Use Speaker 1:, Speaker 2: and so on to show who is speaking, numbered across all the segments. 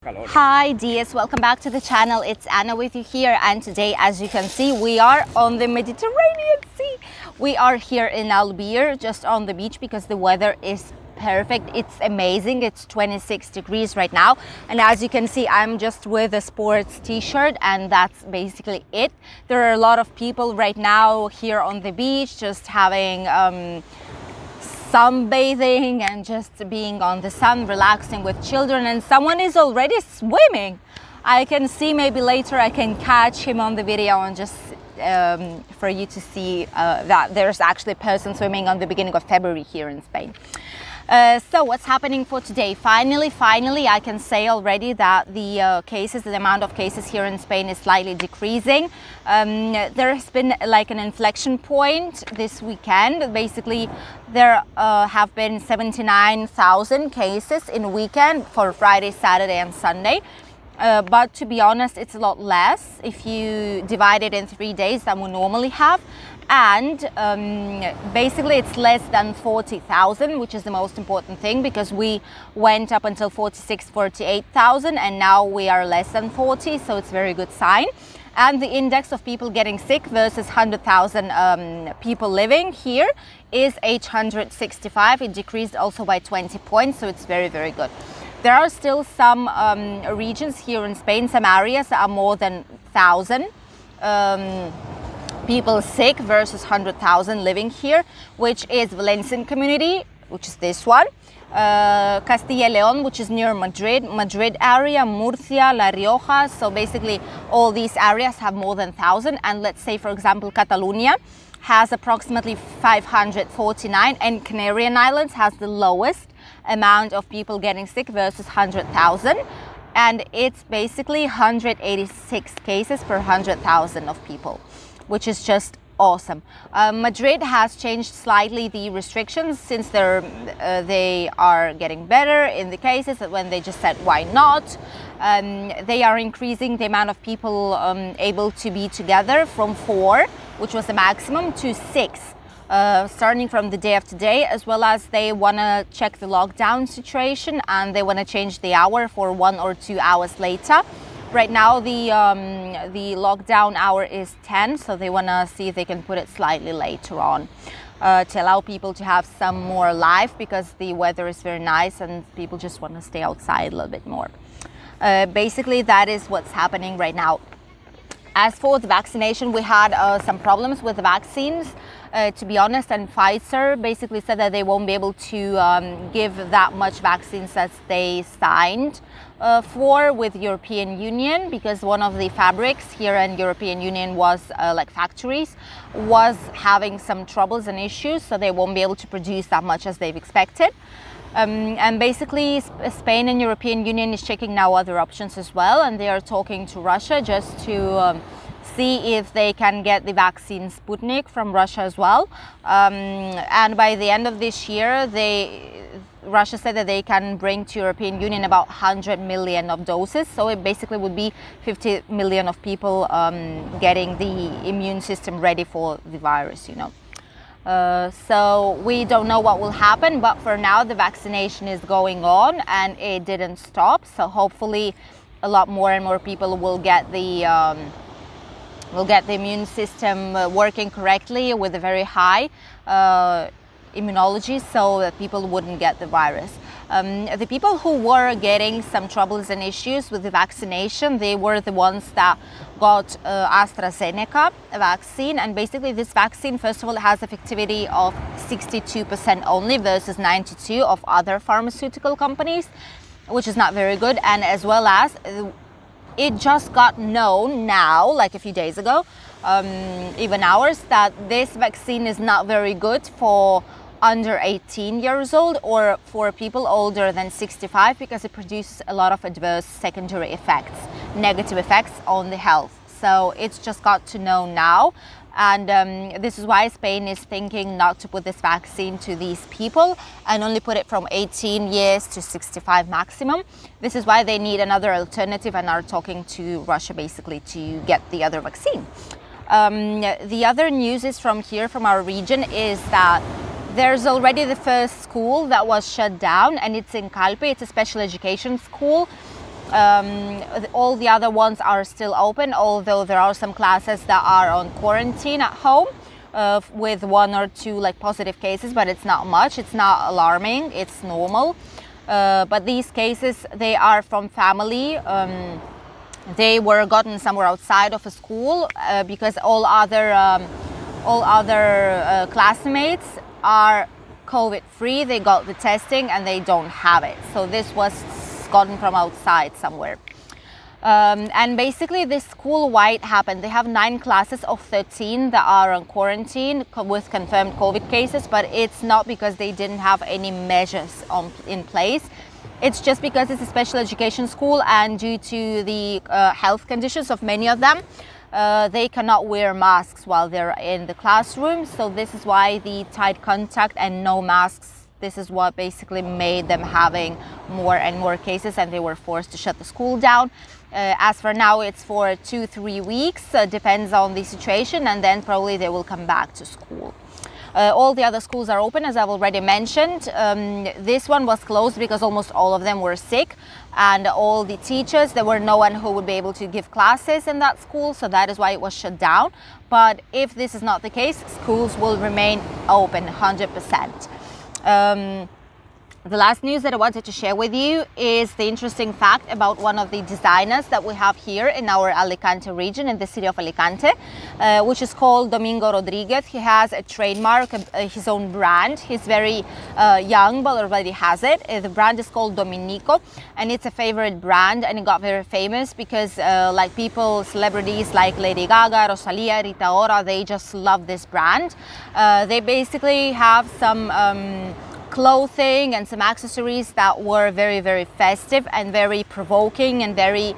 Speaker 1: Hi DS, welcome back to the channel. It's Anna with you here, and today, as you can see, we are on the Mediterranean Sea. We are here in Albir, just on the beach, because the weather is perfect. It's amazing. It's 26 degrees right now, and as you can see, I'm just with a sports t-shirt, and that's basically it. There are a lot of people right now here on the beach, just having sunbathing and just being on the sun, relaxing with children, and someone is already swimming. I can see, maybe later I can catch him on the video and just for you to see that there's actually a person swimming on the beginning of February here in Spain. So what's happening for today? Finally, I can say already that the amount of cases here in Spain is slightly decreasing. There has been like an inflection point this weekend. Basically, there have been 79,000 cases in weekend for Friday, Saturday and Sunday. But to be honest, it's a lot less if you divide it in 3 days than we normally have. And basically it's less than 40,000, which is the most important thing, because we went up until 48,000 and now we are less than 40, so it's a very good sign. And the index of people getting sick versus 100,000 people living here is 865. It decreased also by 20 points, so it's very, very good. There are still some regions here in Spain, some areas that are more than 1,000 people sick versus 100,000 living here, which is Valencian community, which is this one, Castilla y León, which is near Madrid area, Murcia, La Rioja. So basically all these areas have more than 1,000. And let's say, for example, Catalonia has approximately 549, and Canarian Islands has the lowest amount of people getting sick versus 100,000. And it's basically 186 cases per 100,000 of people, which is just awesome. Madrid has changed slightly the restrictions since they are getting better in the cases, when they just said why not. They are increasing the amount of people able to be together from 4, which was the maximum, to 6. Starting from the day of today, as well as they want to check the lockdown situation and they want to change the hour for 1 or 2 hours later. Right now the lockdown hour is 10, so they want to see if they can put it slightly later on to allow people to have some more life, because the weather is very nice and people just want to stay outside a little bit more. Basically that is what's happening right now. As for the vaccination, we had some problems with the vaccines, to be honest, and Pfizer basically said that they won't be able to give that much vaccines as they signed for with European Union, because one of the fabrics here in European Union was like factories was having some troubles and issues, so they won't be able to produce that much as they've expected. And basically Spain and European Union is checking now other options as well, and they are talking to Russia just to see if they can get the vaccine Sputnik from Russia as well. And by the end of this year, Russia said that they can bring to European Union about 100 million of doses. So it basically would be 50 million of people getting the immune system ready for the virus, you know. So we don't know what will happen, but for now the vaccination is going on and it didn't stop. So hopefully a lot more and more people will get the immune system working correctly with a very high immunology, so that people wouldn't get the virus. The people who were getting some troubles and issues with the vaccination, they were the ones that got AstraZeneca vaccine. And basically this vaccine, first of all, has effectivity of 62% only versus 92% of other pharmaceutical companies, which is not very good. And as well as it just got known now, like a few days ago, even hours, that this vaccine is not very good for under 18 years old or for people older than 65, because it produces a lot of adverse secondary effects, negative effects on the health. So it's just got to know now. And this is why Spain is thinking not to put this vaccine to these people and only put it from 18 years to 65 maximum. This is why they need another alternative and are talking to Russia basically to get the other vaccine. The other news is from here, from our region, is that there's already the first school that was shut down, and it's in Calpe. It's a special education school All the other ones are still open, although there are some classes that are on quarantine at home with 1 or 2 like positive cases, but it's not much. It's not alarming. It's normal. But these cases, they are from family. They were gotten somewhere outside of a school because all other classmates are COVID-free. They got the testing and they don't have it. So this was gotten from outside somewhere. And basically this school-wide happened. They have 9 classes of 13 that are on quarantine with confirmed COVID cases, but it's not because they didn't have any measures in place. It's just because it's a special education school, and due to the health conditions of many of them, they cannot wear masks while they're in the classroom. So this is why the tight contact and no masks, this is what basically made them having more and more cases, and they were forced to shut the school down. As for now, it's for 2-3 weeks, depends on the situation, and then probably they will come back to school. All the other schools are open, as I've already mentioned. This one was closed because almost all of them were sick, and all the teachers, there were no one who would be able to give classes in that school, so that is why it was shut down. But if this is not the case, schools will remain open 100%. The last news that I wanted to share with you is the interesting fact about one of the designers that we have here in our Alicante region, in the city of Alicante, which is called Domingo Rodriguez. He has a trademark, his own brand. He's very young, but already has it. The brand is called Dominico, and it's a favorite brand, and it got very famous because like people, celebrities like Lady Gaga, Rosalia, Rita Ora, they just love this brand. They basically have some clothing and some accessories that were very, very festive and very provoking and very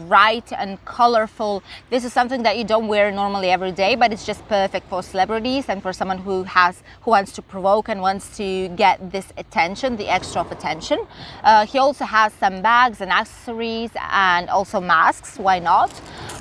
Speaker 1: bright and colorful. This is something that you don't wear normally every day, but it's just perfect for celebrities and for someone who wants to provoke and wants to get this attention, the extra of attention. He also has some bags and accessories and also masks. Why not?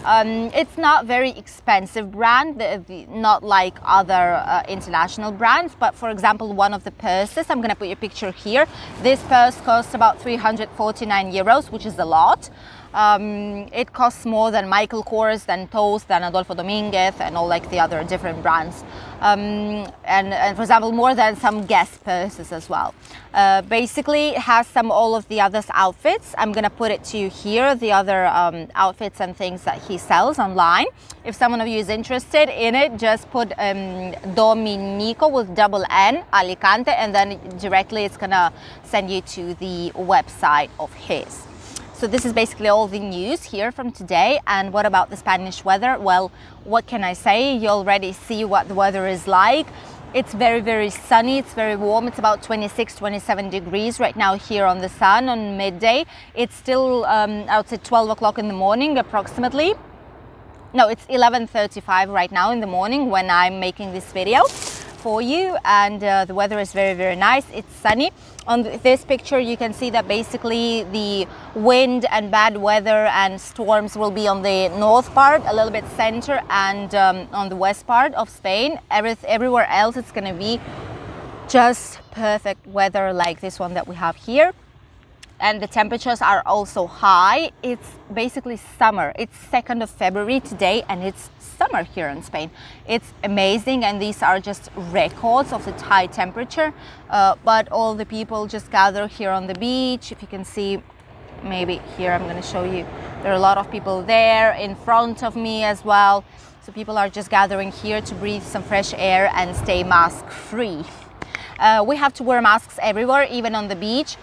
Speaker 1: It's not very expensive brand, not like other international brands, but for example, one of the purses, I'm going to put your picture here. This purse costs about 349 euros, which is a lot. It costs more than Michael Kors, than Toast, than Adolfo Dominguez, and all like the other different brands. And for example, more than some Guess purses as well. Basically, it has all of the others outfits. I'm gonna put it to you here, the other outfits and things that he sells online. If someone of you is interested in it, just put Dominico with double N, Alicante, and then directly it's gonna send you to the website of his. So this is basically all the news here from today. And what about the Spanish weather? Well, what can I say? You already see what the weather is like. It's very, very sunny. It's very warm. It's about 26, 27 degrees right now here on the sun on midday. It's still, I would say 12 o'clock in the morning approximately. No, it's 11:35 right now in the morning when I'm making this video for you, and the weather is very, very nice. It's sunny. On this picture you can see that basically the wind and bad weather and storms will be on the north part, a little bit center, and on the west part of Spain. Everywhere else it's going to be just perfect weather like this one that we have here. And the temperatures are also high. It's basically summer. It's 2nd of February today, and it's summer here in Spain. It's amazing, and these are just records of the high temperature. But all the people just gather here on the beach. If you can see, maybe here I'm going to show you. There are a lot of people there in front of me as well. So people are just gathering here to breathe some fresh air and stay mask free. We have to wear masks everywhere, even on the beach,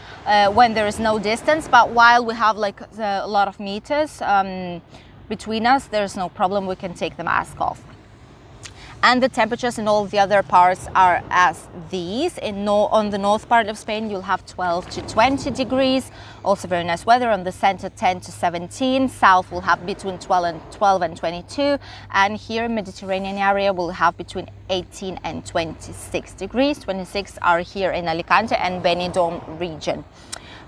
Speaker 1: when there is no distance. But while we have like a lot of meters between us, there's no problem. We can take the mask off. And the temperatures in all the other parts are as these. On the north part of Spain, you'll have 12 to 20 degrees. Also very nice weather. On the center, 10 to 17. South will have between 12 and 22. And here, Mediterranean area will have between 18 and 26 degrees. 26 are here in Alicante and Benidorm region.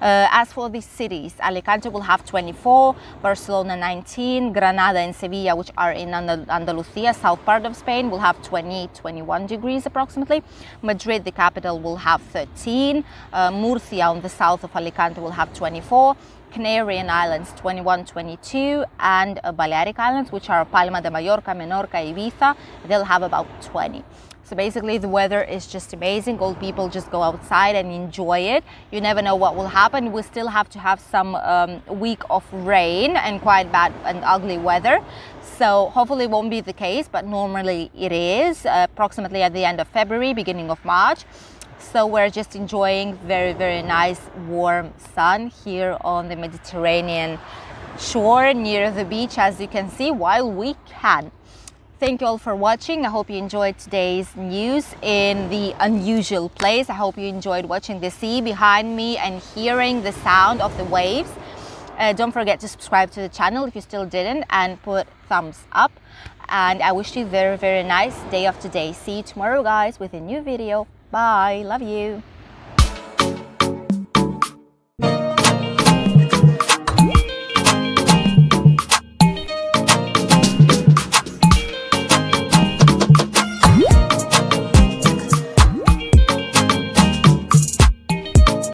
Speaker 1: As for the cities, Alicante will have 24, Barcelona 19, Granada and Sevilla, which are in Andalusia, south part of Spain, will have 20, 21 degrees approximately. Madrid, the capital, will have 13. Murcia on the south of Alicante will have 24. Canarian Islands 21, 22, and Balearic Islands, which are Palma de Mallorca, Menorca, Ibiza, they'll have about 20. So basically the weather is just amazing. All people just go outside and enjoy it. You never know what will happen. We still have to have some week of rain and quite bad and ugly weather. So hopefully it won't be the case, but normally it is, approximately at the end of February, beginning of March. So we're just enjoying very, very nice warm sun here on the Mediterranean shore near the beach, as you can see, while we can. Thank you all for watching. I hope you enjoyed today's news in the unusual place. I hope you enjoyed watching the sea behind me and hearing the sound of the waves. Don't forget to subscribe to the channel if you still didn't, and put thumbs up. And I wish you a very, very nice day of today. See you tomorrow, guys, with a new video. Bye. Love you.